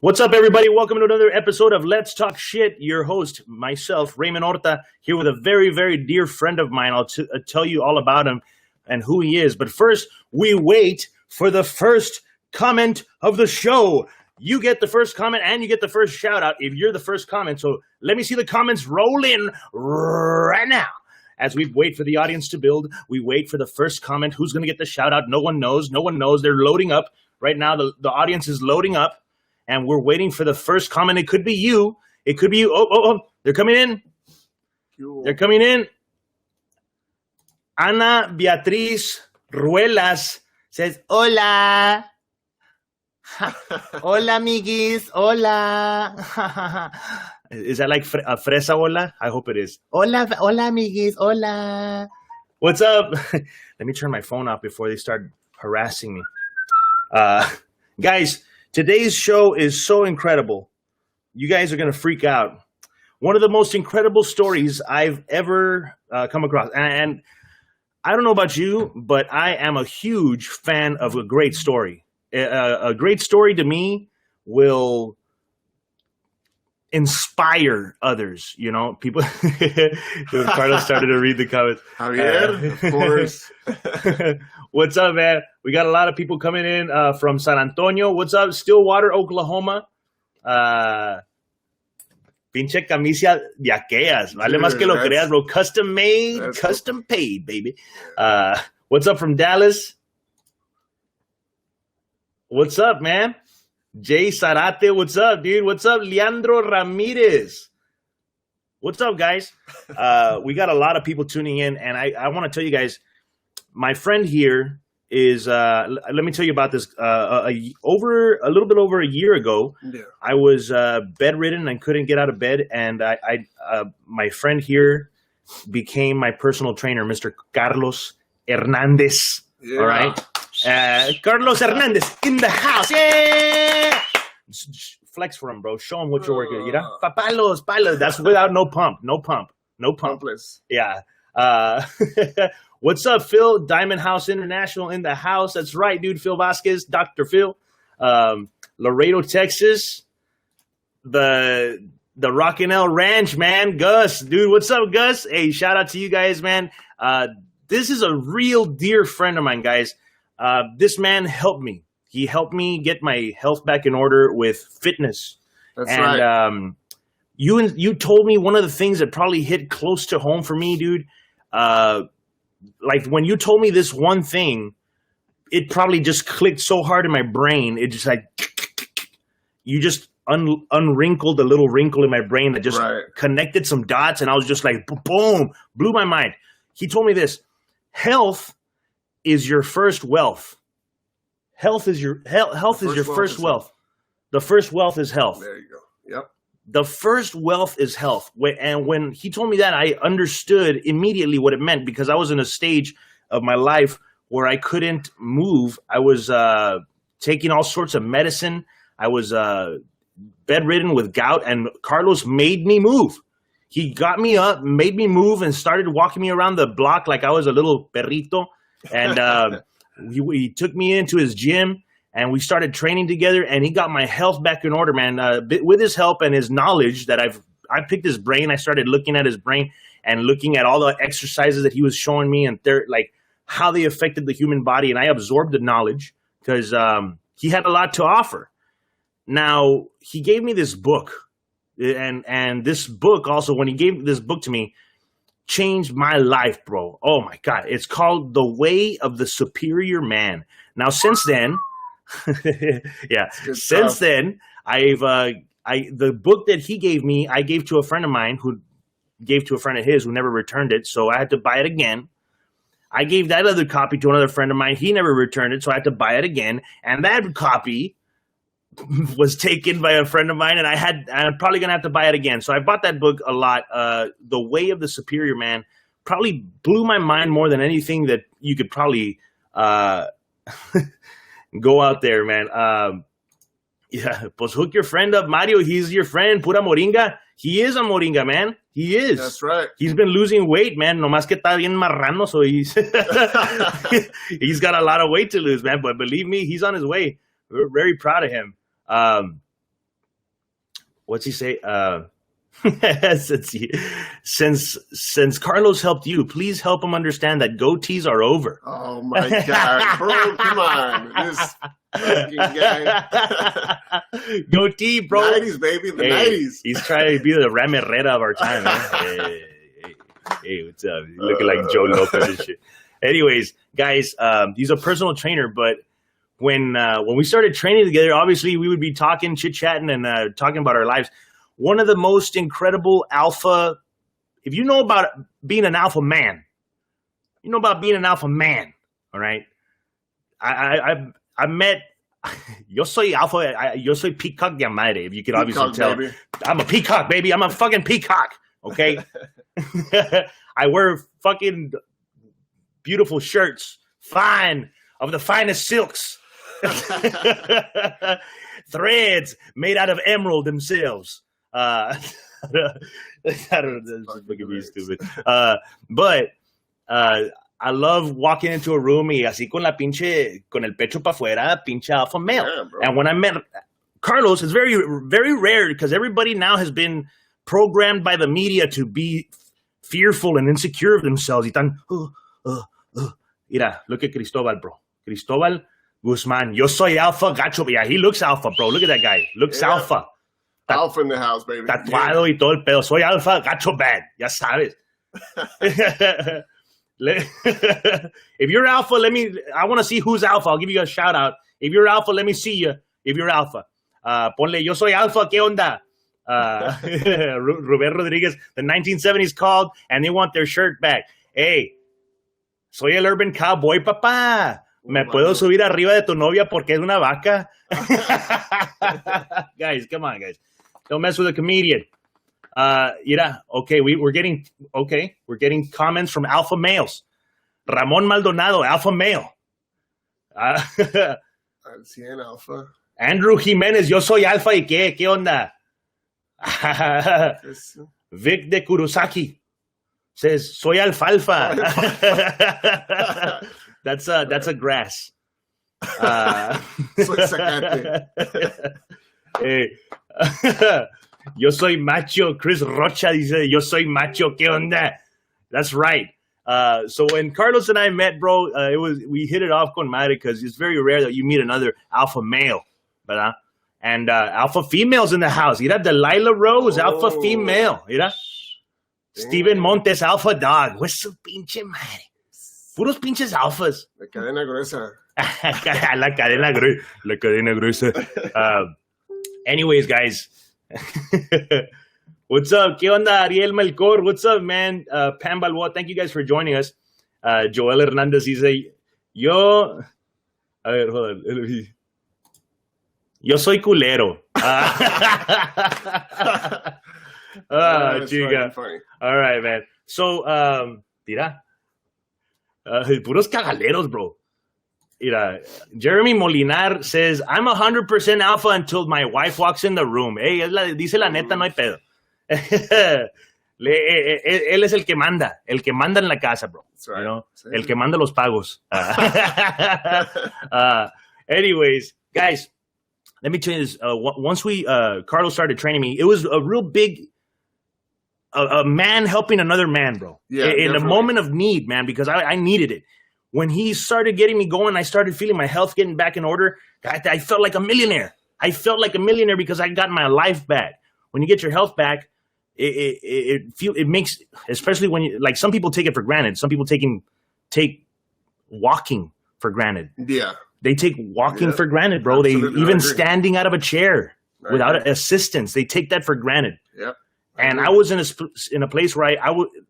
What's up, everybody? Welcome to another episode of Let's Talk Shit. Your host, myself, Raymond Orta, here with a very, very dear friend of mine. I'll tell you all about him and who he is. But first, we wait for the first comment of the show. You get the first comment and you get the first shout out if you're the first comment. So let me see the comments roll in right now. As we wait for the audience to build, we wait for the first comment. Who's going to get the shout out? No one knows. No one knows. They're loading up. Right now, the audience is loading up. And we're waiting for the first comment. It could be you. It could be you. Oh. They're coming in. They're coming in. Ana Beatriz Ruelas says, hola. Hola, amiguis. Hola. Is that like a fresa hola? I hope it is. Hola, amiguis. Hola. What's up? Let me turn my phone off before they start harassing me. Guys, today's show is so incredible. You guys are going to freak out. One of the most incredible stories I've ever come across. And I don't know about you, but I am a huge fan of a great story. A great story to me will inspire others, you know, people. Carlos started to read the comments. Javier, of course. What's up, man? We got a lot of people coming in from San Antonio. What's up, Stillwater, Oklahoma? Pinche camisa de aquellas. Vale más que lo creas, bro. Custom made, custom paid, baby. What's up from Dallas? What's up, man? Jay Sarate, what's up, dude? What's up, Leandro Ramirez? What's up, guys? We got a lot of people tuning in, and I want to tell you guys, my friend here is, let me tell you about this. A little bit over a year ago, I was bedridden and couldn't get out of bed, and my friend here became my personal trainer, Mr. Carlos Hernandez. Yeah. All right? Carlos Hernandez in the house. Yeah! Flex for him, bro. Show him what you're working. You know? Palos. That's without no pump. No pump. Pumpless. Yeah. What's up, Phil? Diamond House International in the house. That's right, dude. Phil Vasquez, Dr. Phil. Laredo, Texas. The Rockinell Ranch, man. Gus, dude. What's up, Gus? Hey, shout out to you guys, man. This is a real dear friend of mine, guys. This man helped me. He helped me get my health back in order with fitness. That's right. You told me one of the things that probably hit close to home for me, dude. Like when you told me this one thing, it probably just clicked so hard in my brain. It just like you just unwrinkled a little wrinkle in my brain that just connected some dots, and I was just like, boom, blew my mind. He told me this: health is your first wealth. Health is your first wealth. The first wealth is health. There you go. Yep. The first wealth is health. And when he told me that, I understood immediately what it meant, because I was in a stage of my life where I couldn't move. I was taking all sorts of medicine. I was bedridden with gout, and Carlos made me move. He got me up, made me move, and started walking me around the block like I was a little perrito. And he took me into his gym, and we started training together, and he got my health back in order, man. With his help and his knowledge that I picked his brain. I started looking at his brain and looking at all the exercises that he was showing me, and like how they affected the human body. And I absorbed the knowledge because he had a lot to offer. Now, he gave me this book, and this book also, when he gave this book to me, changed my life, bro. Oh my God. It's called The Way of the Superior Man. Now, since then, then the book that he gave me, I gave to a friend of mine who gave to a friend of his who never returned it. So I had to buy it again. I gave that other copy to another friend of mine. He never returned it. So I had to buy it again. And that copy was taken by a friend of mine, and I'm probably going to have to buy it again. So I bought that book a lot. The Way of the Superior Man probably blew my mind more than anything that you could probably go out there, man. Pues hook your friend up, Mario. He's your friend. Pura moringa. He is a moringa, man. He is. That's right. He's been losing weight, man. Nomás que está bien marrano, so he's he's got a lot of weight to lose, man. But believe me, he's on his way. We're very proud of him. what's he say? Let's see. Since Carlos helped you, please help him understand that goatees are over. Oh my God, bro! Come on, this fucking guy. Goatee, bro. 90s, baby, the 90s. He's trying to be the Ram Herrera of our time. Hey, what's up? You're looking like Joe Lopez and shit. Anyways, guys, he's a personal trainer, but when we started training together, obviously we would be talking, chit-chatting, and talking about our lives. One of the most incredible alpha, if you know about being an alpha man, you know about being an alpha man, all right? I met, yo soy alpha, yo soy peacock de madre, if you could obviously tell. Baby. I'm a peacock, baby. I'm a fucking peacock, okay? I wear fucking beautiful shirts, fine, of the finest silks. Threads made out of emerald themselves. I don't know, this is fucking be stupid. But I love walking into a room y así con el pecho para afuera, pinche alpha male. Yeah, and when I met Carlos, it's very, very rare because everybody now has been programmed by the media to be fearful and insecure of themselves. Y tan, mira, look at Cristobal, bro. Cristobal Guzman. Yo soy alpha, gacho. Yeah, he looks alpha, bro. Look at that guy. Looks alpha. Alpha in the house, baby. Tatuado y todo el pedo. Soy alfa, gacho bad. Ya sabes. If you're alpha, I want to see who's alpha. I'll give you a shout out. If you're alpha, let me see you. If you're alpha. Ponle, yo soy alfa, ¿qué onda? Rubén Rodriguez, the 1970s called and they want their shirt back. Hey, soy el urban cowboy, papá. ¿Me puedo subir arriba de tu novia porque es una vaca? Guys, come on, guys. Don't mess with a comedian. Okay, we're getting comments from alpha males. Ramon Maldonado, alpha male. Al 100 alpha. Andrew Jimenez, yo soy alfa y qué onda? Vic de Kurosaki says, soy alfalfa. That's a grass. Soy zacate. Yo soy macho. Chris Rocha dice, yo soy macho. ¿Qué onda? That's right. So when Carlos and I met, bro, we hit it off con madre because it's very rare that you meet another alpha male, ¿verdad? And alpha females in the house. Mira, Delilah Rose, alpha female. Mira. Steven Montes, alpha dog. What's su pinche madre? Puros pinches alfas. La cadena gruesa. La cadena gruesa. Anyways, guys. What's up? ¿Qué onda, Ariel Melchor? What's up, man? Pam Balboa, thank you guys for joining us. Joel Hernandez dice, yo... A ver, hold on. Yo soy culero. Chica. All right, man. So, mira. Puros cagaleros, bro. Mira, Jeremy Molinar says, I'm 100% alpha until my wife walks in the room. Hey, dice la neta, no hay pedo. Él es el que manda en la casa, bro. Right. You know? El que manda los pagos. Anyways, guys, let me tell you this. Once Carlos started training me, it was a real big, a man helping another man, bro. Yeah, in a moment of need, man, because I needed it. When he started getting me going, I started feeling my health getting back in order. I felt like a millionaire. I felt like a millionaire because I got my life back. When you get your health back, it makes, especially when you, like, some people take it for granted. Some people take walking for granted. Yeah. They take walking for granted, bro. Absolutely. They even standing out of a chair without assistance, they take that for granted. Yep. And I was in a place where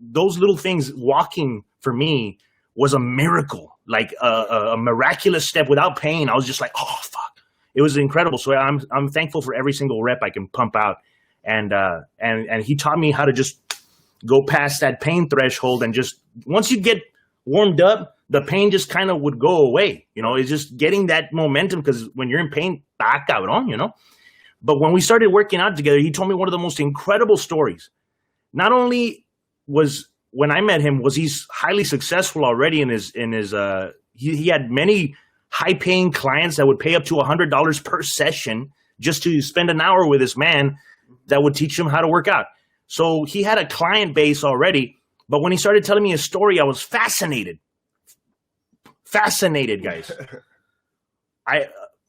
those little things, walking for me was a miracle, like a miraculous step without pain. I was just like, oh fuck, it was incredible. So I'm thankful for every single rep I can pump out, and he taught me how to just go past that pain threshold, and just once you get warmed up, the pain just kind of would go away. You know, it's just getting that momentum, because when you're in pain, está cabrón, you know. But when we started working out together, he told me one of the most incredible stories. Not only was when I met him, was he's highly successful already in his he had many high paying clients that would pay up to $100 per session just to spend an hour with this man. that would teach him how to work out. So he had a client base already, but when he started telling me his story, I was fascinated. Fascinated, guys.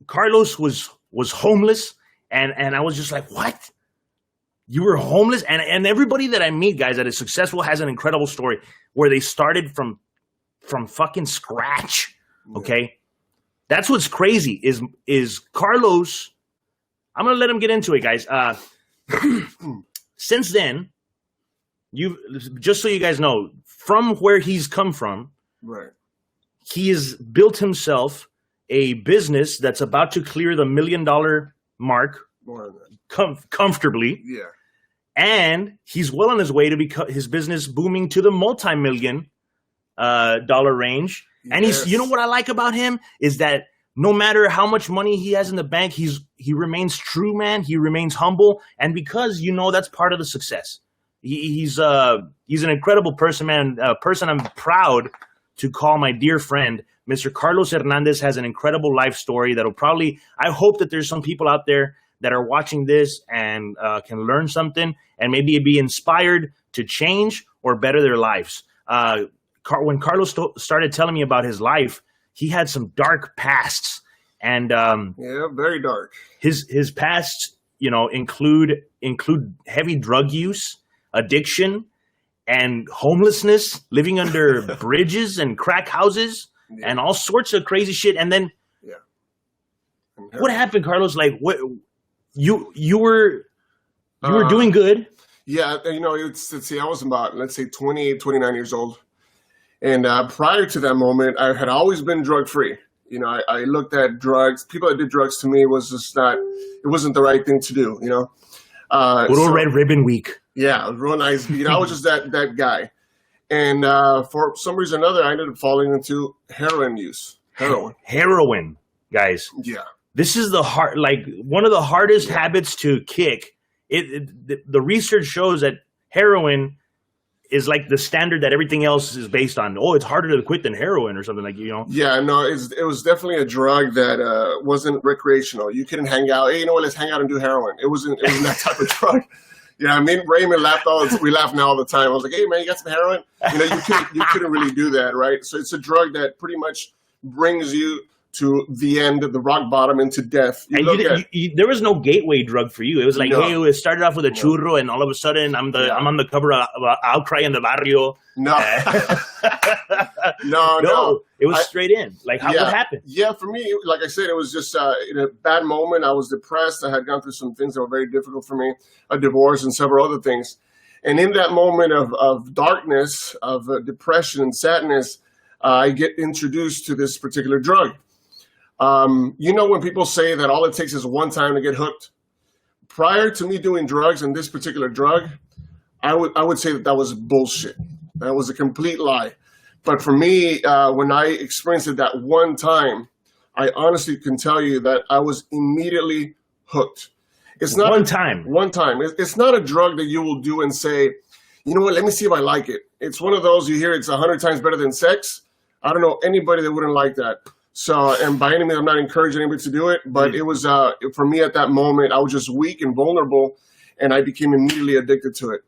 Carlos was homeless, and I was just like, what? You were homeless? And everybody that I meet, guys, that is successful has an incredible story where they started from fucking scratch. Okay? That's what's crazy is Carlos. I'm gonna let him get into it, guys. Since then, just so you guys know, from where he's come from, right? He has built himself a business that's about to clear the $1 million mark comfortably. Yeah, and he's well on his way to become his business booming to the multi-million dollar range. And he's, you know what I like about him is that no matter how much money he has in the bank, he remains true, man. He remains humble, and because that's part of the success. He's an incredible person, man. A person I'm proud to call my dear friend. Mr. Carlos Hernandez has an incredible life story that'll probably. I hope that there's some people out there that are watching this and can learn something and maybe be inspired to change or better their lives. When Carlos started telling me about his life, he had some dark pasts, and very dark. His pasts, include heavy drug use, addiction, and homelessness, living under bridges and crack houses, and all sorts of crazy shit. And then, what happened, Carlos? Like, what you were doing good? Yeah, let's see, I was about, let's say, 28, 29 years old. And prior to that moment, I had always been drug-free. I looked at drugs. People that did drugs to me was just it wasn't the right thing to do, Red Ribbon Week. Yeah, it was real nice. I was just that guy. And for some reason or another, I ended up falling into heroin use. Heroin, guys. Yeah. This is one of the hardest habits to kick. The research shows that heroin is like the standard that everything else is based on. Oh, it's harder to quit than heroin or something Yeah, no, it was definitely a drug that wasn't recreational. You couldn't hang out. Hey, let's hang out and do heroin. It wasn't that type of drug. Yeah, me and Raymond we laugh now all the time. I was like, hey man, you got some heroin? You couldn't really do that, right? So it's a drug that pretty much brings you to the end, the rock bottom, into death. There was no gateway drug for you. It was like, hey, it started off with a churro, and all of a sudden, I'm on the cover of Outcry in the Barrio. No, no. It was straight in. Like, what happened? Yeah, for me, like I said, it was just in a bad moment. I was depressed. I had gone through some things that were very difficult for me, a divorce and several other things. And in that moment of darkness, of depression and sadness, I get introduced to this particular drug. When people say that all it takes is one time to get hooked, prior to me doing drugs and this particular drug, I would say that was bullshit. That was a complete lie. But for me, when I experienced it that one time, I honestly can tell you that I was immediately hooked. It's not one time. One time. It's not a drug that you will do and say, you know what, let me see if I like it. It's one of those you hear it's 100 times better than sex. I don't know anybody that wouldn't like that. So, and by any means, I'm not encouraging anybody to do it, but it was, for me at that moment, I was just weak and vulnerable, and I became immediately addicted to it.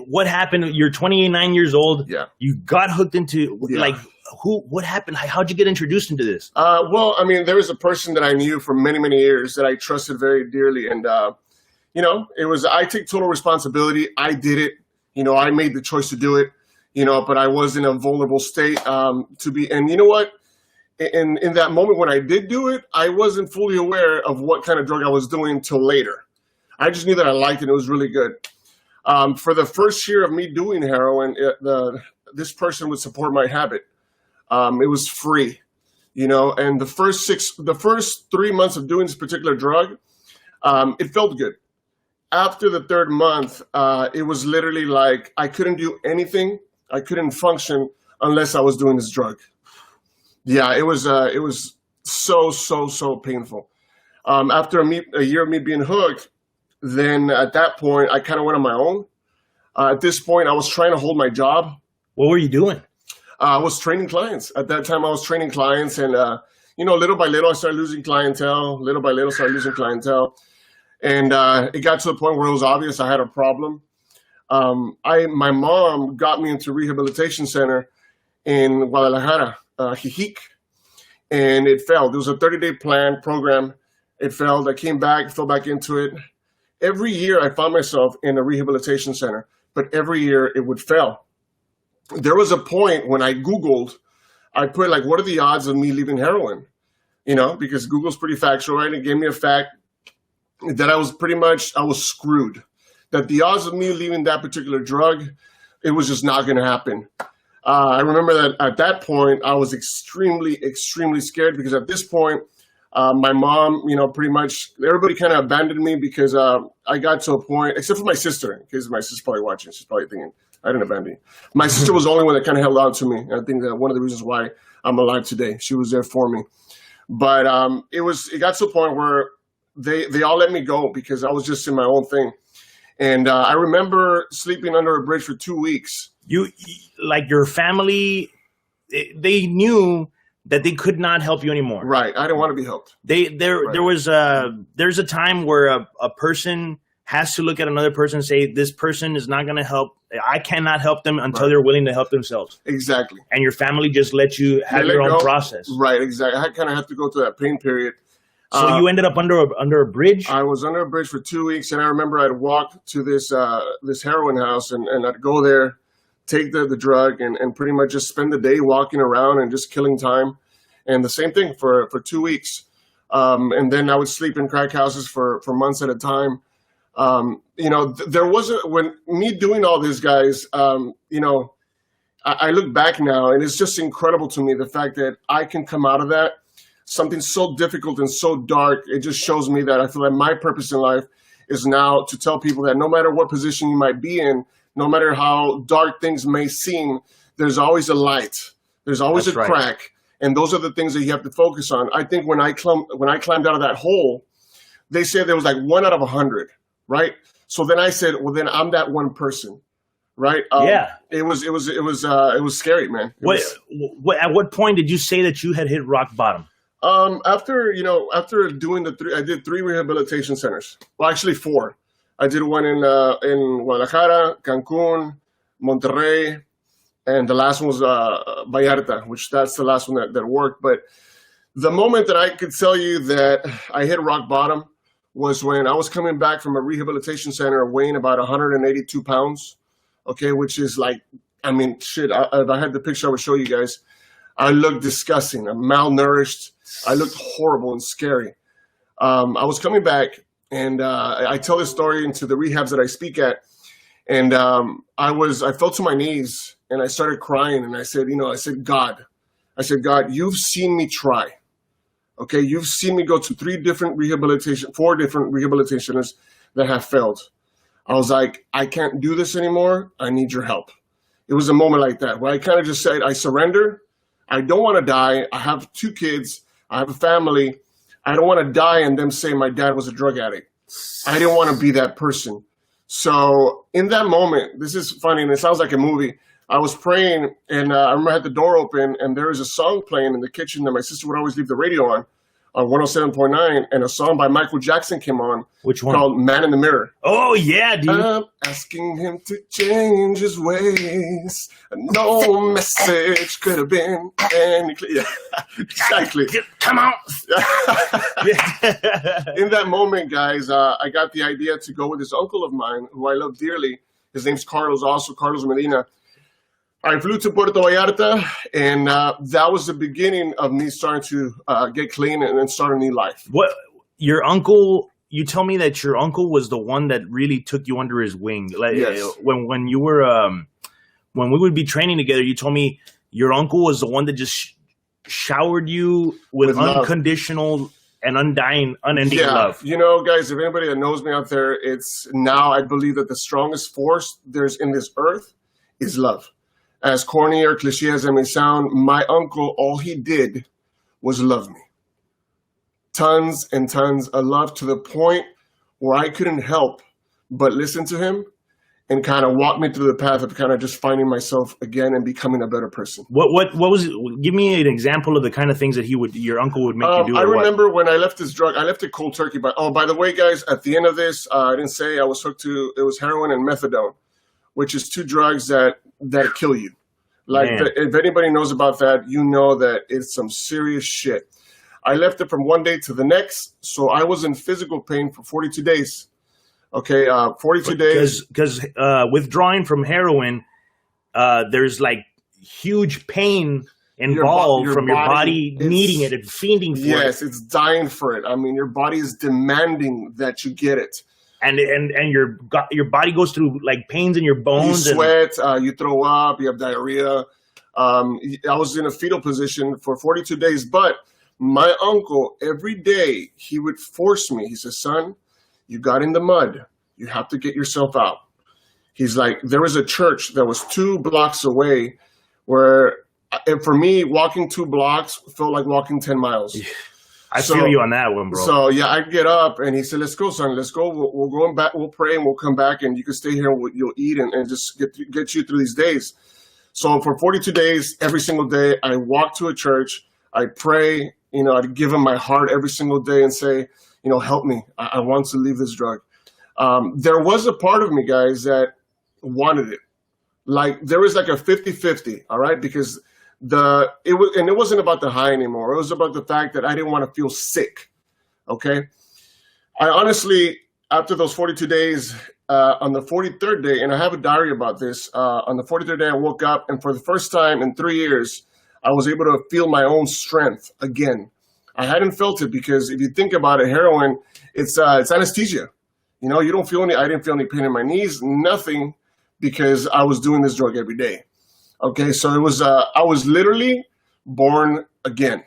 What happened? You're 29 years old. Yeah. You got hooked into, what happened? How'd you get introduced into this? Well, I mean, there was a person that I knew for many, many years that I trusted very dearly. And, I take total responsibility. I did it. I made the choice to do it, but I was in a vulnerable state and you know what? In that moment when I did do it, I wasn't fully aware of what kind of drug I was doing till later. I just knew that I liked it. It was really good. For the first year of me doing heroin, this person would support my habit. It was free, and the first 3 months of doing this particular drug, it felt good. After the third month, it was literally like I couldn't do anything. I couldn't function unless I was doing this drug. Yeah, it was so painful. After a year of me being hooked, then at that point, I kind of went on my own. At this point, I was trying to hold my job. What were you doing? I was training clients. At that time, I was training clients, and little by little, I started losing clientele. Little by little, started losing clientele. And it got to the point where it was obvious I had a problem. My mom got me into a rehabilitation center in Guadalajara, Jijic, and it failed. It was a 30-day plan program. It failed. I came back, fell back into it. Every year I found myself in a rehabilitation center, but every year it would fail. There was a point when I Googled, I put like, what are the odds of me leaving heroin? You know, because Google's pretty factual, right? It gave me a fact that I was screwed. That the odds of me leaving that particular drug, it was just not going to happen. I remember that at that point, I was extremely, extremely scared because at this point, my mom, you know, pretty much everybody kind of abandoned me because I got to a point, except for my sister, because my sister's probably watching. She's probably thinking, I didn't abandon you. My sister was the only one that kind of held on to me. And I think that one of the reasons why I'm alive today, she was there for me. But it got to a point where they all let me go because I was just in my own thing. And I remember sleeping under a bridge for 2 weeks. You like your family, they knew that they could not help you anymore. Right. I didn't want to be helped. There's a time where a person has to look at another person and say, this person is not going to help. I cannot help them until they're willing to help themselves. Exactly. And your family just let you have your own process. Right. Exactly. I kind of have to go through that pain period. So you ended up under a bridge? I was under a bridge for 2 weeks, and I remember I'd walk to this heroin house, and I'd go there, take the drug, and pretty much just spend the day walking around and just killing time. And the same thing for 2 weeks. And then I would sleep in crack houses for months at a time. You know, there wasn't, when me doing all this, guys, you know, I look back now, and it's just incredible to me, the fact that I can come out of that. Something so difficult and so dark, it just shows me that I feel like my purpose in life is now to tell people that no matter what position you might be in, no matter how dark things may seem, there's always a light. There's always a crack. And those are the things that you have to focus on. I think when I climbed out of that hole, they said there was like 1 out of 100, right? So then I said, well, then I'm that one person, right? Yeah. It was scary, man. At what point did you say that you had hit rock bottom? After doing I did 3 rehabilitation centers. Well, actually 4. I did one in Guadalajara, Cancun, Monterrey, and the last one was Vallarta, which that's the last one that worked. But the moment that I could tell you that I hit rock bottom was when I was coming back from a rehabilitation center weighing about 182 pounds, okay, which is like, I mean, shit, if I had the picture, I would show you guys. I looked disgusting. I'm malnourished. I looked horrible and scary. I was coming back, and I tell this story into the rehabs that I speak at. And I fell to my knees, and I started crying. And I said, God, you've seen me try. Okay, you've seen me go to 4 different rehabilitationers that have failed. I was like, I can't do this anymore. I need your help. It was a moment like that where I kind of just said, I surrender. I don't want to die. I have 2 kids. I have a family. I don't want to die and them say my dad was a drug addict. I didn't want to be that person. So in that moment, this is funny and it sounds like a movie. I was praying and I remember I had the door open and there was a song playing in the kitchen that my sister would always leave the radio on 107.9, and a song by Michael Jackson came on. Which one? Called Man in the Mirror. Oh, yeah, dude. I'm asking him to change his ways. No message could have been any clear. Yeah, exactly. Come on. In that moment, guys, I got the idea to go with this uncle of mine, who I love dearly. His name's Carlos, also Carlos Medina. I flew to Puerto Vallarta, and that was the beginning of me starting to get clean and then start a new life. What, your uncle, you tell me that your uncle was the one that really took you under his wing. Like, yes. When you were, when we would be training together, you told me your uncle was the one that just showered you with unconditional love and unending love. You know, guys, if anybody that knows me out there, it's now I believe that the strongest force there's in this earth is love. As corny or cliche as it may sound, my uncle, all he did was love me. Tons and tons of love, to the point where I couldn't help but listen to him and kind of walked me through the path of kind of just finding myself again and becoming a better person. What was it? Give me an example of the kind of things that your uncle would make you do. I remember when I left this drug, I left it cold turkey. But by the way, guys, at the end of this, I didn't say I was hooked to. It was heroin and methadone, which is 2 drugs that kill you. Like if anybody knows about that, you know that it's some serious shit. I left it from one day to the next, so I was in physical pain for 42 days. Okay, 42 days. Because withdrawing from heroin, there's like huge pain involved from your body needing it and fiending for it. Yes, it's dying for it. I mean, your body is demanding that you get it. And your body goes through like pains in your bones. You sweat, you throw up, you have diarrhea. I was in a fetal position for 42 days, but my uncle, every day, he would force me. He says, son, you got in the mud. You have to get yourself out. He's like, there was a church that was 2 blocks away where, and for me, walking 2 blocks felt like walking 10 miles. I feel you on that one, bro. So, yeah, I'd get up, and he said, let's go, son. Let's go. We'll go back. We'll pray, and we'll come back, and you can stay here, and you'll eat and just get you through these days. So for 42 days, every single day, I walk to a church. I pray. I'd give him my heart every single day and say, help me. I want to leave this drug. There was a part of me, guys, that wanted it. Like, there was like a 50-50, all right? Because it wasn't about the high anymore. It was about the fact that I didn't want to feel sick, okay? I honestly, after those 42 days, on the 43rd day, and I have a diary about this, on the 43rd day I woke up, and for the first time in 3 years, I was able to feel my own strength again. I hadn't felt it because if you think about it, heroin, it's anesthesia. You don't feel I didn't feel any pain in my knees, nothing, because I was doing this drug every day. Okay, so I was literally born again.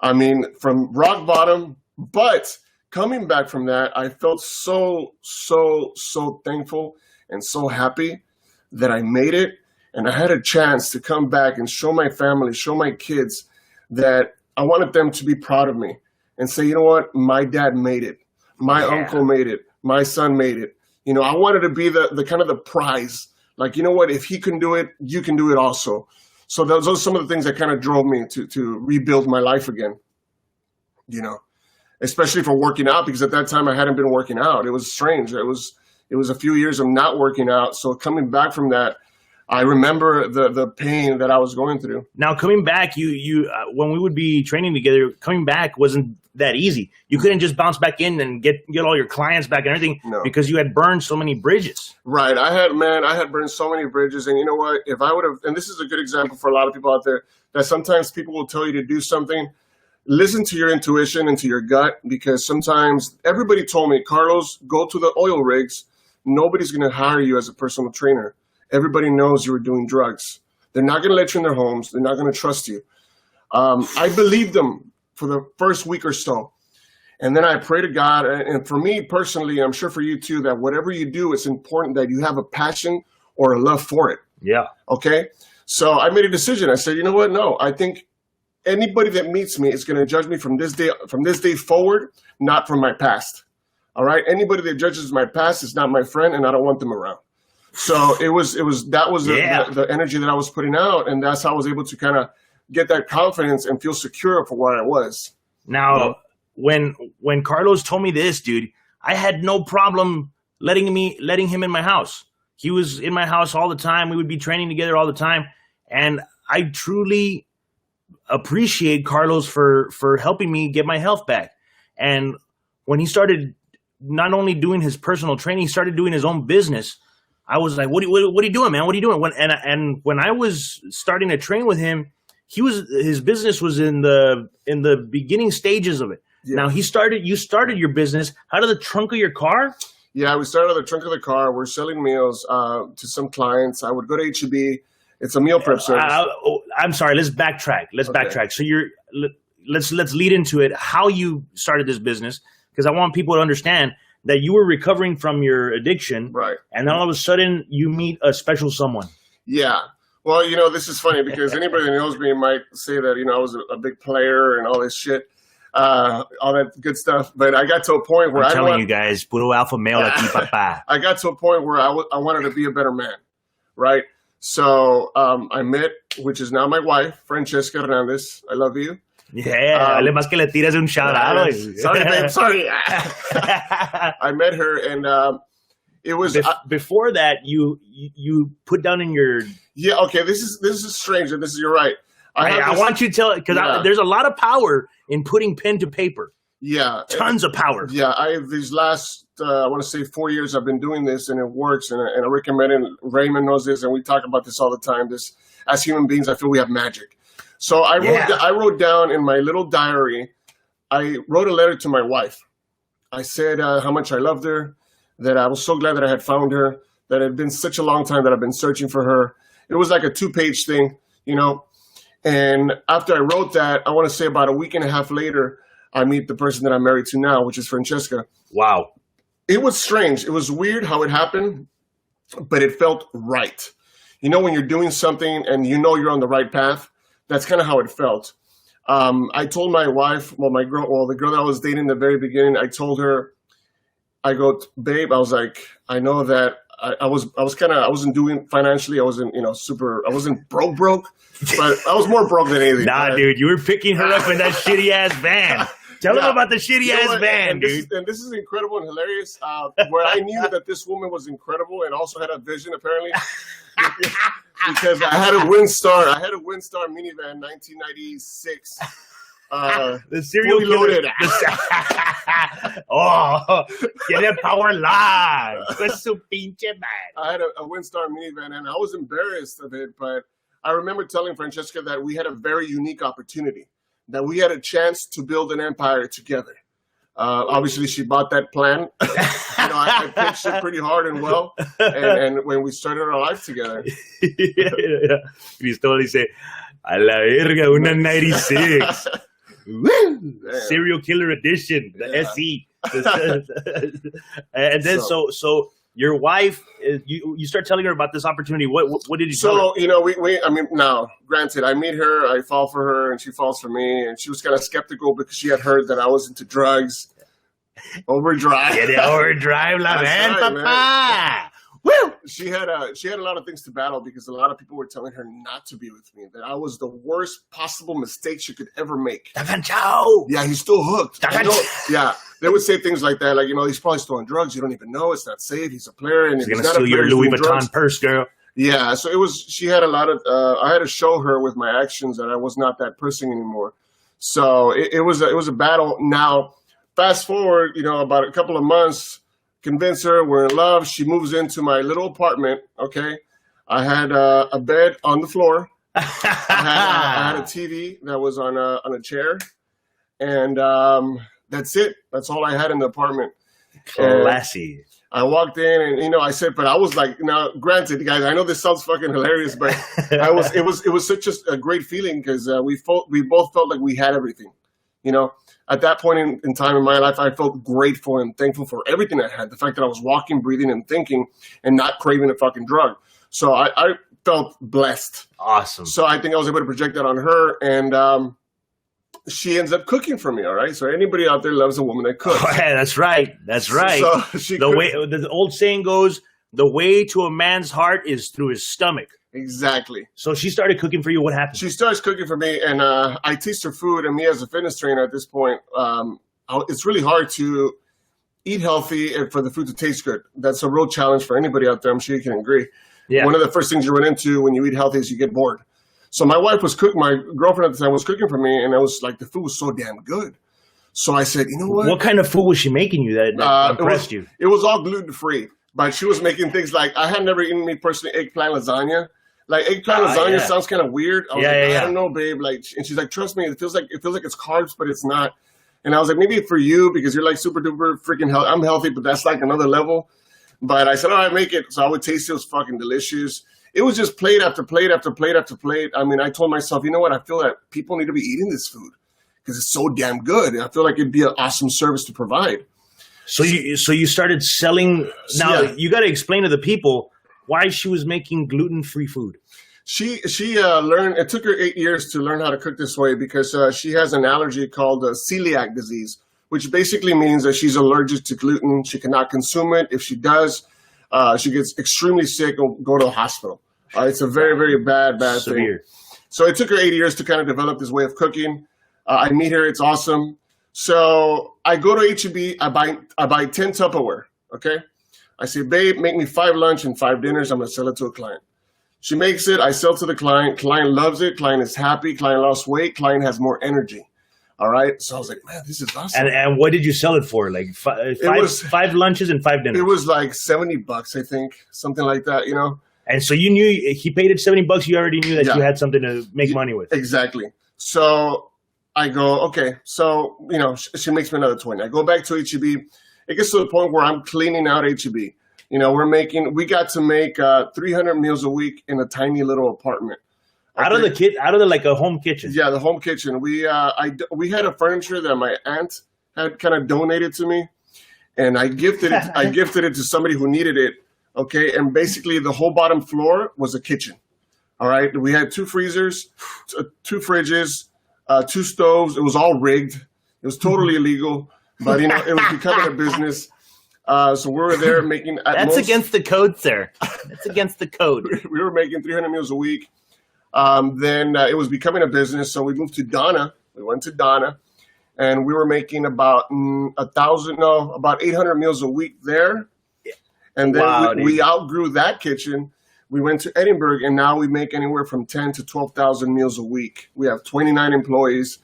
I mean, from rock bottom, but coming back from that, I felt so, so, so thankful and so happy that I made it. And I had a chance to come back and show my family, show my kids that I wanted them to be proud of me and say, you know what, my dad made it. My uncle made it. My son made it. I wanted to be the kind of the prize. Like, you know what, if he can do it, you can do it also. So those are some of the things that kind of drove me to rebuild my life again, especially for working out, because at that time I hadn't been working out. It was strange. It was a few years of not working out. So coming back from that, I remember the pain that I was going through. Now, coming back, you when we would be training together, coming back wasn't that easy. You couldn't just bounce back in and get all your clients back and everything because you had burned so many bridges. Right. I had burned so many bridges. And you know what? If I would have, and this is a good example for a lot of people out there, that sometimes people will tell you to do something. Listen to your intuition and to your gut, because sometimes everybody told me, Carlos, go to the oil rigs. Nobody's going to hire you as a personal trainer. Everybody knows you were doing drugs. They're not going to let you in their homes. They're not going to trust you. I believed them for the first week or so. And then I pray to God. And for me personally, I'm sure for you too, that whatever you do, it's important that you have a passion or a love for it. Yeah. Okay. So I made a decision. I said, you know what? No, I think anybody that meets me is going to judge me from this day forward, not from my past. All right. Anybody that judges my past is not my friend, and I don't want them around. So that was the energy that I was putting out, and that's how I was able to kind of get that confidence and feel secure for where I was. Now, when Carlos told me this, dude, I had no problem letting him in my house. He was in my house all the time. We would be training together all the time, and I truly appreciate Carlos for helping me get my health back. And when he started not only doing his personal training, he started doing his own business. I was like, what are you doing, man? What are you doing? And when I was starting to train with him, his business was in the beginning stages of it. Yeah. Now you started your business out of the trunk of your car? Yeah, we started out of the trunk of the car. We're selling meals to some clients. I would go to H-E-B. It's a meal prep service. I'm sorry. Let's backtrack. Backtrack. So let's lead into it. How you started this business, because I want people to understand that you were recovering from your addiction, right? And then all of a sudden you meet a special someone. Yeah. Well, this is funny because anybody that knows me might say that, I was a big player and all this shit. all that good stuff. But I got to a point where I'm telling you guys, puro alpha male aquí, papa. I got to a point where I wanted to be a better man, right? So I met, which is now my wife, Francesca Hernandez. I love you. Yeah, dale más que le tires un shout out. Sorry, babe. Sorry. I met her, and it was before that. You put down in your Okay, this is strange, and you're right. I want you to tell it because there's a lot of power in putting pen to paper. Yeah, tons of power. Yeah, these last I want to say 4 years I've been doing this, and it works. And I recommend it. Raymond knows this, and we talk about this all the time. This, as human beings, I feel we have magic. So I wrote down in my little diary, I wrote a letter to my wife. I said how much I loved her, that I was so glad that I had found her, that it had been such a long time that I've been searching for her. It was like a 2-page thing, you know. And after I wrote that, I want to say about a week and a half later, I meet the person that I'm married to now, which is Francesca. Wow. It was strange. It was weird how it happened, but it felt right. You know, when you're doing something and you know you're on the right path, that's kind of how it felt. I told my wife, the girl that I was dating in the very beginning, I told her, I go, babe, I was like, I know that I wasn't doing financially. I wasn't, I wasn't broke, but I was more broke than anything. Nah, dude, you were picking her up in that shitty ass van. Tell them about the shitty ass van, dude. And this is incredible and hilarious. Where I knew that this woman was incredible and also had a vision, apparently, because I had a Windstar. I had a Windstar minivan, 1996. The serial loaded. Tiene power line. Pues su pinche man. I had a Windstar minivan, and I was embarrassed of it, but I remember telling Francesca that we had a very unique opportunity, that we had a chance to build an empire together. Obviously, she bought that plan. I pitched it pretty hard and well, and when we started our life together. Cristóbal dice, a la verga, una 96. Woo! Serial killer edition, the SE. And then so your wife, you start telling her about this opportunity. What did you tell her? Now, granted, I meet her, I fall for her, and she falls for me, and she was kind of skeptical because she had heard that I was into drugs. Overdrive. Get it overdrive, la man, right, papa. Man. Woo! She had a lot of things to battle because a lot of people were telling her not to be with me, that I was the worst possible mistake she could ever make. Yeah, he's still hooked. Yeah, they would say things like that, like, he's probably still on drugs. You don't even know. It's not safe. He's a player, and he's gonna steal your Louis Vuitton purse, girl. Yeah, so she had a lot of. I had to show her with my actions that I was not that person anymore. So it was a battle. Now, fast forward, about a couple of months. Convince her we're in love. She moves into my little apartment. Okay, I had a bed on the floor. I had a TV that was on a chair, and that's it. That's all I had in the apartment. Classy. And I walked in, and I said, but I was like, now, granted, guys, I know this sounds fucking hilarious, but it was such a great feeling because we both felt like we had everything. At that point in time in my life, I felt grateful and thankful for everything I had. The fact that I was walking, breathing, and thinking and not craving a fucking drug. So I felt blessed. Awesome. So I think I was able to project that on her. And she ends up cooking for me, all right? So anybody out there loves a woman that cooks. Oh, yeah, that's right. That's right. So the old saying goes, the way to a man's heart is through his stomach. Exactly. So she started cooking for you. What happened? She starts cooking for me, and I taste her food. And me as a fitness trainer at this point, it's really hard to eat healthy and for the food to taste good. That's a real challenge for anybody out there. I'm sure you can agree. Yeah. One of the first things you run into when you eat healthy is you get bored. So my wife was cooking. My girlfriend at the time was cooking for me, and I was like, the food was so damn good. So I said, you know what? What kind of food was she making you that impressed you? It was all gluten-free, but she was making things like, I had never eaten, me personally, eggplant lasagna. Like, eggplant lasagna sounds kind of weird. I was I don't know, babe. Like, and she's like, trust me, it feels like it's carbs, but it's not. And I was like, maybe for you, because you're like super duper freaking healthy. I'm healthy, but that's like another level. But I said, all right, make it. So I would taste it. It was fucking delicious. It was just plate after plate after plate after plate. I mean, I told myself, you know what? I feel that people need to be eating this food because it's so damn good. And I feel like it'd be an awesome service to provide. So you started selling. Now, you got to explain to the people why she was making gluten-free food. She learned. It took her 8 years to learn how to cook this way because she has an allergy called celiac disease, which basically means that she's allergic to gluten. She cannot consume it. If she does, she gets extremely sick and go to the hospital. It's a very, very bad Severe. thing. So it took her 8 years to kind of develop this way of cooking. I meet her. It's awesome. So I go to H-E-B. I buy 10 Tupperware. Okay. I say, babe, make me 5 lunch and 5 dinners. I'm going to sell it to a client. She makes it. I sell to the client. Client loves it. Client is happy. Client lost weight. Client has more energy. All right. So I was like, man, this is awesome. And what did you sell it for? Like five lunches and 5 dinners? It was like $70, I think. Something like that, you know? And so you knew he paid it $70. You already knew that you had something to make money with. Exactly. So I go, okay. So, you know, she makes me another 20. I go back to H-E-B. It gets to the point where I'm cleaning out H-E-B. You know, we got to make 300 meals a week in a tiny little apartment. Okay? Out of the like a home kitchen. Yeah, the home kitchen. We had a furniture that my aunt had kind of donated to me, and I gifted it. I gifted it to somebody who needed it. Okay, and basically the whole bottom floor was a kitchen. All right, we had 2 freezers, 2 fridges, 2 stoves. It was all rigged. It was totally illegal, but you know, it was becoming a business. So we were there making. That's against the code, sir. That's against the code. We were making 300 meals a week. Then it was becoming a business, so we moved to Donna. We went to Donna, and we were making about 800 meals a week there. And then we outgrew that kitchen. We went to Edinburgh, and now we make anywhere from 10 to 12,000 meals a week. We have 29 employees.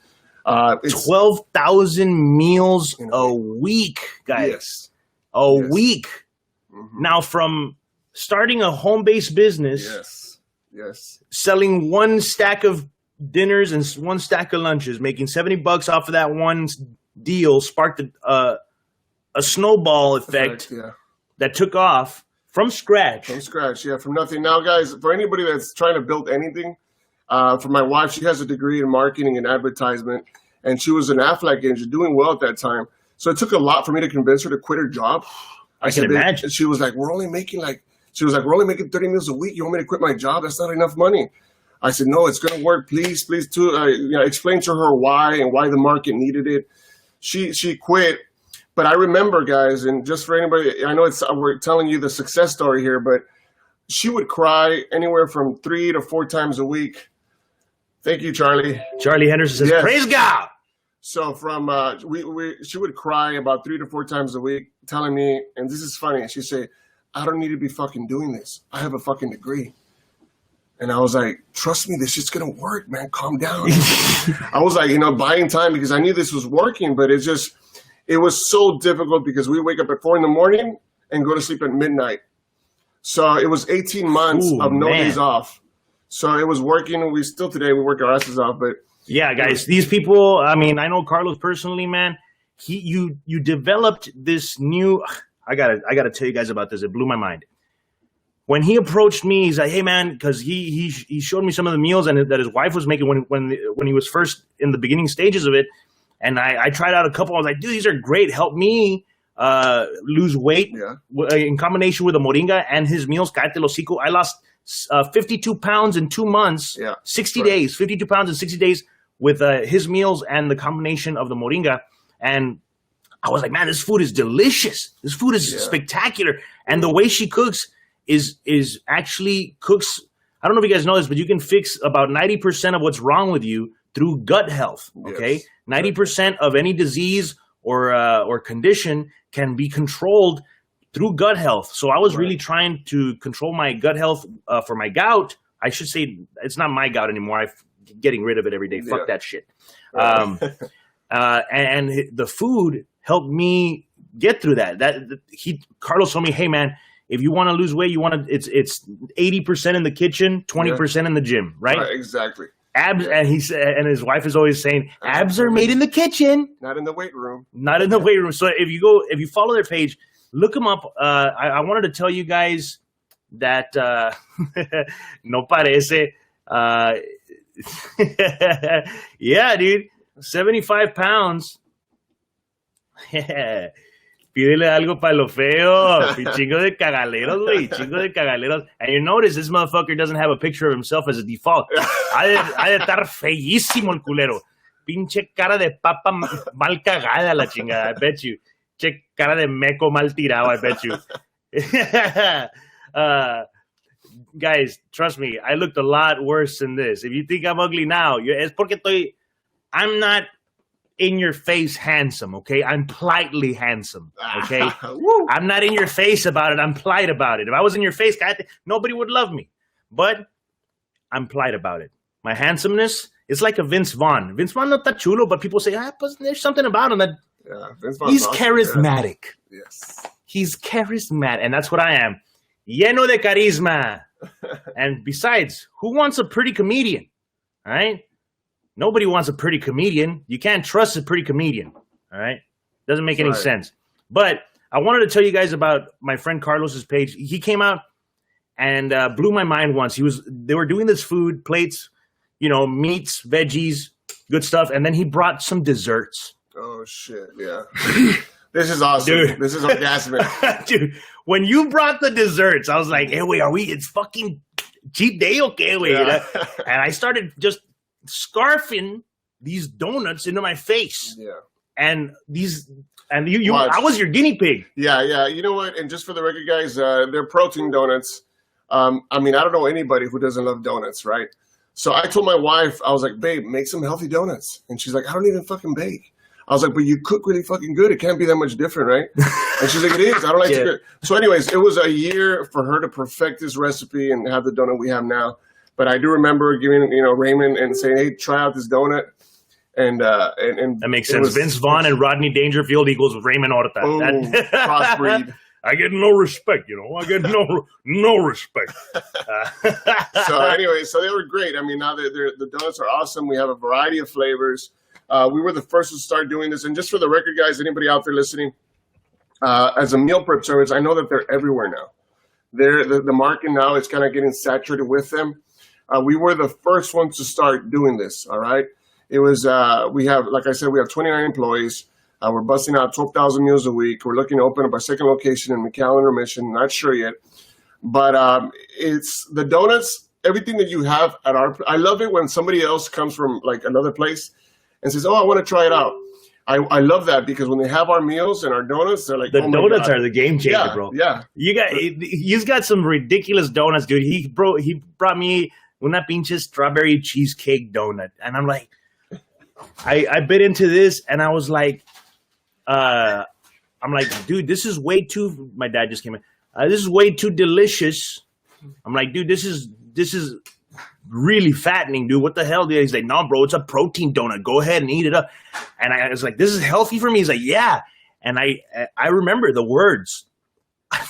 12,000 meals a week, guys. Yes. A week. Mm-hmm. Now, from starting a home-based business, yes, selling 1 stack of dinners and 1 stack of lunches, making $70 off of that one deal, sparked a snowball effect that took off from scratch. From scratch, yeah, from nothing. Now, guys, for anybody that's trying to build anything, for my wife, she has a degree in marketing and advertisement, and she was an Aflac agent, doing well at that time. So it took a lot for me to convince her to quit her job. I can imagine. She was like, we're only making 30 meals a week. You want me to quit my job? That's not enough money. I said, no, it's going to work. Please, explain to her why and why the market needed it. She quit. But I remember, guys, and just for anybody, I know we're telling you the success story here, but she would cry anywhere from 3 to 4 times a week. Thank you, Charlie. Charlie Henderson says, praise God. So from she would cry about 3 to 4 times a week, telling me, and this is funny. She'd say, "I don't need to be fucking doing this. I have a fucking degree." And I was like, "Trust me, this shit's gonna work, man. Calm down." I was like, buying time because I knew this was working, but it was so difficult because we wake up at 4 a.m. and go to sleep at midnight. So it was 18 months of no days off. So it was working, and today we work our asses off, but. Yeah, guys, these people, I mean, I know Carlos personally, man. You developed this new, I gotta tell you guys about this. It blew my mind. When he approached me, he's like, hey, man, because he showed me some of the meals that his wife was making when he was first in the beginning stages of it. And I tried out a couple. I was like, dude, these are great. Help me lose weight in combination with the moringa and his meals. Cállate el hocico. I lost 52 pounds in 2 months, 60 days, 52 pounds in 60 days. With his meals and the combination of the moringa. And I was like, man, this food is delicious. This food is spectacular. And the way she cooks is actually cooks. I don't know if you guys know this, but you can fix about 90% of what's wrong with you through gut health. Okay. 90% of any disease or condition can be controlled through gut health. So I was really trying to control my gut health for my gout. I should say it's not my gout anymore. I'm getting rid of it every day. Fuck that shit. And the food helped me get through that. Carlos told me, hey man, if you want to lose weight, it's 80% in the kitchen, 20% in the gym, right? Exactly. Abs, and he said, and his wife is always saying, abs are made in the kitchen, not in the weight room. Not in the weight room. So if you follow their page, look them up. I wanted to tell you guys that no parece. Yeah, dude, 75 pounds. Pídele algo para lo feo. Chingo de cagaleros, güey. Chingo de cagaleros. And you notice this motherfucker doesn't have a picture of himself as a default. Ha de estar feísimo el culero. Pinche cara de papa mal cagada la chingada. I bet you. Che cara de meco mal tirado. I bet you. Guys, trust me. I looked a lot worse than this. If you think I'm ugly now, es porque I'm not in your face handsome, okay? I'm politely handsome, okay? I'm not in your face about it. I'm polite about it. If I was in your face, nobody would love me. But I'm polite about it. My handsomeness is like a Vince Vaughn. Vince Vaughn no está chulo, but people say, there's something about him that he's awesome. Charismatic. Yeah. Yes. He's charismatic, and that's what I am. Lleno de carisma. And besides, who wants a pretty comedian? All right? Nobody wants a pretty comedian. You can't trust a pretty comedian. All right? Doesn't make any sense. But I wanted to tell you guys about my friend Carlos's page. He came out and blew my mind once. They were doing this food, plates, meats, veggies, good stuff. And then he brought some desserts. Oh, shit. Yeah. This is awesome. Dude. This is orgasmic. Dude, when you brought the desserts, I was like, hey, wait, it's fucking cheat day, okay? Wait. Yeah. And I started just scarfing these donuts into my face. Yeah. And you I was your guinea pig. Yeah. You know what? And just for the record, guys, they're protein donuts. I don't know anybody who doesn't love donuts, right? So I told my wife, I was like, babe, make some healthy donuts. And she's like, I don't even fucking bake. I was like, but you cook really fucking good. It can't be that much different, right? And she's like, it is. I don't like to cook. So anyways, it was a year for her to perfect this recipe and have the donut we have now. But I do remember giving, Raymond and saying, hey, try out this donut. And that makes sense. Vince Vaughn and Rodney Dangerfield equals Raymond Orta. Oh, crossbreed. I get no respect, I get no respect. So anyway, so they were great. I mean, now the donuts are awesome. We have a variety of flavors. We were the first to start doing this. And just for the record, guys, anybody out there listening, as a meal prep service, I know that they're everywhere now. The market now is kind of getting saturated with them. We were the first ones to start doing this, all right? It was, like I said, we have 29 employees. We're busting out 12,000 meals a week. We're looking to open up our second location in McAllen or Mission. Not sure yet. But it's the donuts, everything that you have at I love it when somebody else comes from like another place and says, oh, I want to try it out. I love that because when they have our meals and our donuts, they're like, the donuts are the game changer, bro. Yeah. He's got some ridiculous donuts, dude. He brought me una pinche strawberry cheesecake donut. And I'm like, I bit into this and I was like, I'm like, dude, this is way too, my dad just came in. This is way too delicious. I'm like, dude, this is really fattening, dude. What the hell? He's like, no, bro, it's a protein donut. Go ahead and eat it up. And I was like, this is healthy for me. He's like, yeah. And I remember the words,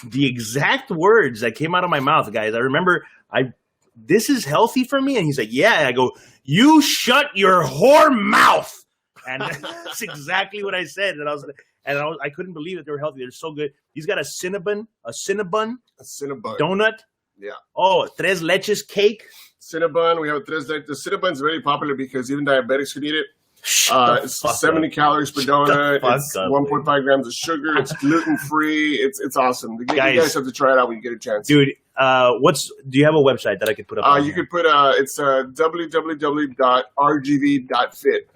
the exact words that came out of my mouth, guys. I remember, this is healthy for me. And he's like, yeah. And I go, you shut your whore mouth. And that's exactly what I said. And I couldn't believe that they were healthy. They're so good. He's got a Cinnabon donut. Yeah. Oh, tres leches cake. Cinnabon. We have the Cinnabon is very popular because even diabetics can eat it. It's 70 calories per donut. It's 1.5 grams of sugar. It's gluten free. It's awesome. You guys have to try it out when you get a chance. Dude, do you have a website that I could put up? You could put it's www.rgv.fit.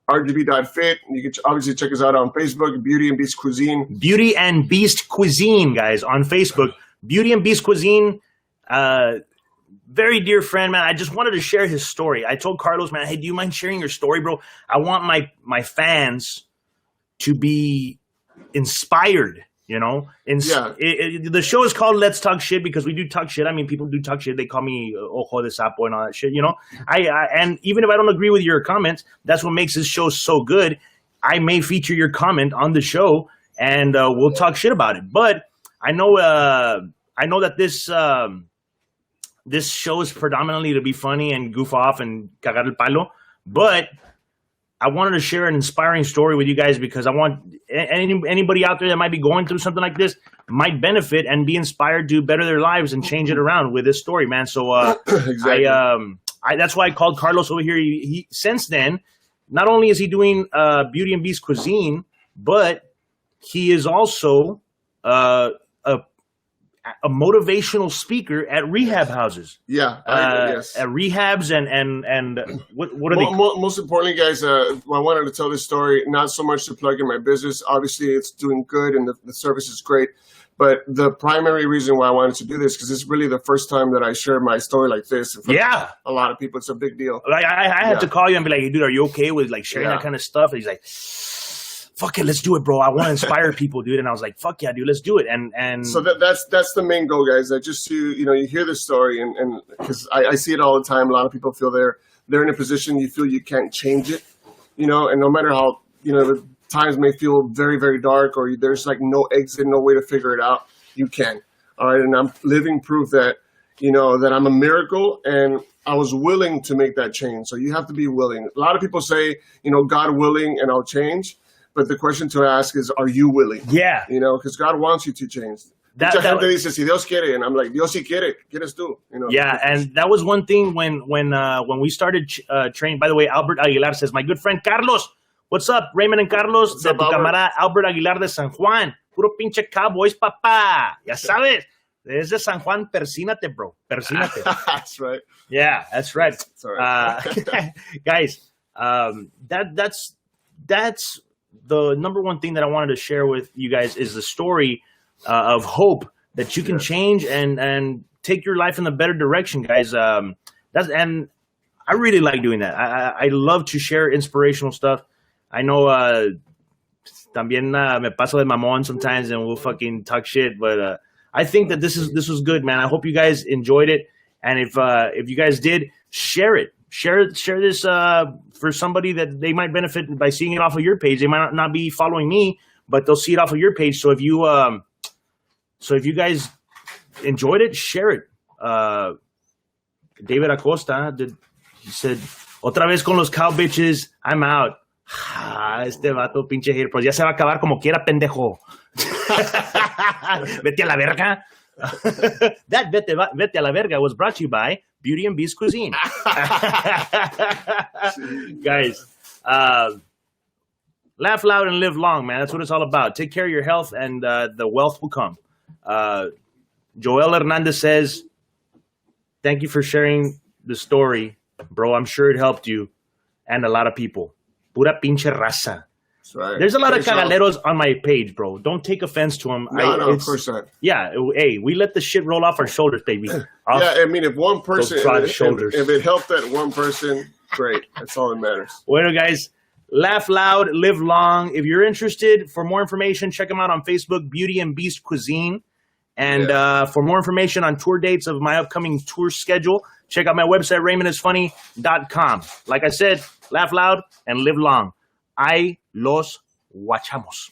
RGB.fit. You can obviously check us out on Facebook, Beauty and Beast Cuisine. Beauty and Beast Cuisine, guys, on Facebook. Beauty and Beast Cuisine. Very dear friend, man. I just wanted to share his story. I told Carlos, man, hey, do you mind sharing your story, bro? I want my fans to be inspired, the show is called Let's Talk Shit because we do talk shit. I mean, people do talk shit. They call me ojo de sapo and all that shit, and even if I don't agree with your comments, that's what makes this show so good. I may feature your comment on the show and we'll talk shit about it. But I know that this show is predominantly to be funny and goof off and cagar el palo, but I wanted to share an inspiring story with you guys because I want anybody out there that might be going through something like this might benefit and be inspired to better their lives and change it around with this story, man. So exactly. That's why I called Carlos over here. He since then, not only is he doing Beauty and Beast Cuisine, but he is also a motivational speaker at rehab houses. Yeah, yes. At rehabs and what are they? Most importantly, guys, I wanted to tell this story, not so much to plug in my business. Obviously, it's doing good and the service is great. But the primary reason why I wanted to do this, because it's really the first time that I share my story like this. Yeah. A lot of people, it's a big deal. Like I had to call you and be like, hey, dude, are you okay with like sharing that kind of stuff? And he's like, fuck it, let's do it, bro. I want to inspire people, dude. And I was like, fuck yeah, dude, let's do it. And so that's the main goal, guys. That just you hear this story, and because I see it all the time. A lot of people feel they're in a position you feel you can't change it, and no matter how the times may feel very, very dark, or there's like no exit, no way to figure it out, you can. All right, and I'm living proof that that I'm a miracle, and I was willing to make that change. So you have to be willing. A lot of people say, God willing, and I'll change. But the question to ask is, are you willing? Yeah. Because God wants you to change. Mucha gente dice, si Dios quiere, and I'm like, Dios sí quiere, quieres tú. Yeah, and that was one thing when we started training. By the way, Albert Aguilar says, my good friend Carlos, what's up, Raymond and Carlos? What's de up, tu Albert? camarada Albert Aguilar de San Juan. Puro pinche Cowboys, papá. Ya sabes. Es de San Juan, persínate, bro. Persínate. That's right. Yeah, that's right. That's all right. Guys, that's the number one thing that I wanted to share with you guys is the story of hope that you can change and take your life in a better direction, guys. And I really like doing that. I love to share inspirational stuff. I know también me paso de mamón sometimes and we'll fucking talk shit, but I think that this was good, man. I hope you guys enjoyed it, and if you guys did, share it. Share this for somebody that they might benefit by seeing it off of your page. They might not be following me, but they'll see it off of your page. So if you guys enjoyed it, share it. David Acosta he said, otra vez con los cow bitches, I'm out. Este vato pinche hater, pues ya se va a acabar como quiera, pendejo. Vete a la verga. That Vete a la verga was brought to you by Beauty and Beast Cuisine. Guys, laugh loud and live long, man. That's what it's all about. Take care of your health and the wealth will come. Joel Hernandez says, thank you for sharing the story, bro. I'm sure it helped you and a lot of people. Pura pinche raza. That's right. There's a lot of cagaleros on my page, bro. Don't take offense to them. No, of course not. Yeah, hey, we let the shit roll off our shoulders, baby. Yeah, I mean, if one person, if it helped that one person, great. That's all that matters. Bueno, guys, laugh loud, live long. If you're interested, for more information, check them out on Facebook, Beauty and Beast Cuisine. And for more information on tour dates of my upcoming tour schedule, check out my website, RaymondIsFunny.com. Like I said, laugh loud and live long. Ahí los guachamos.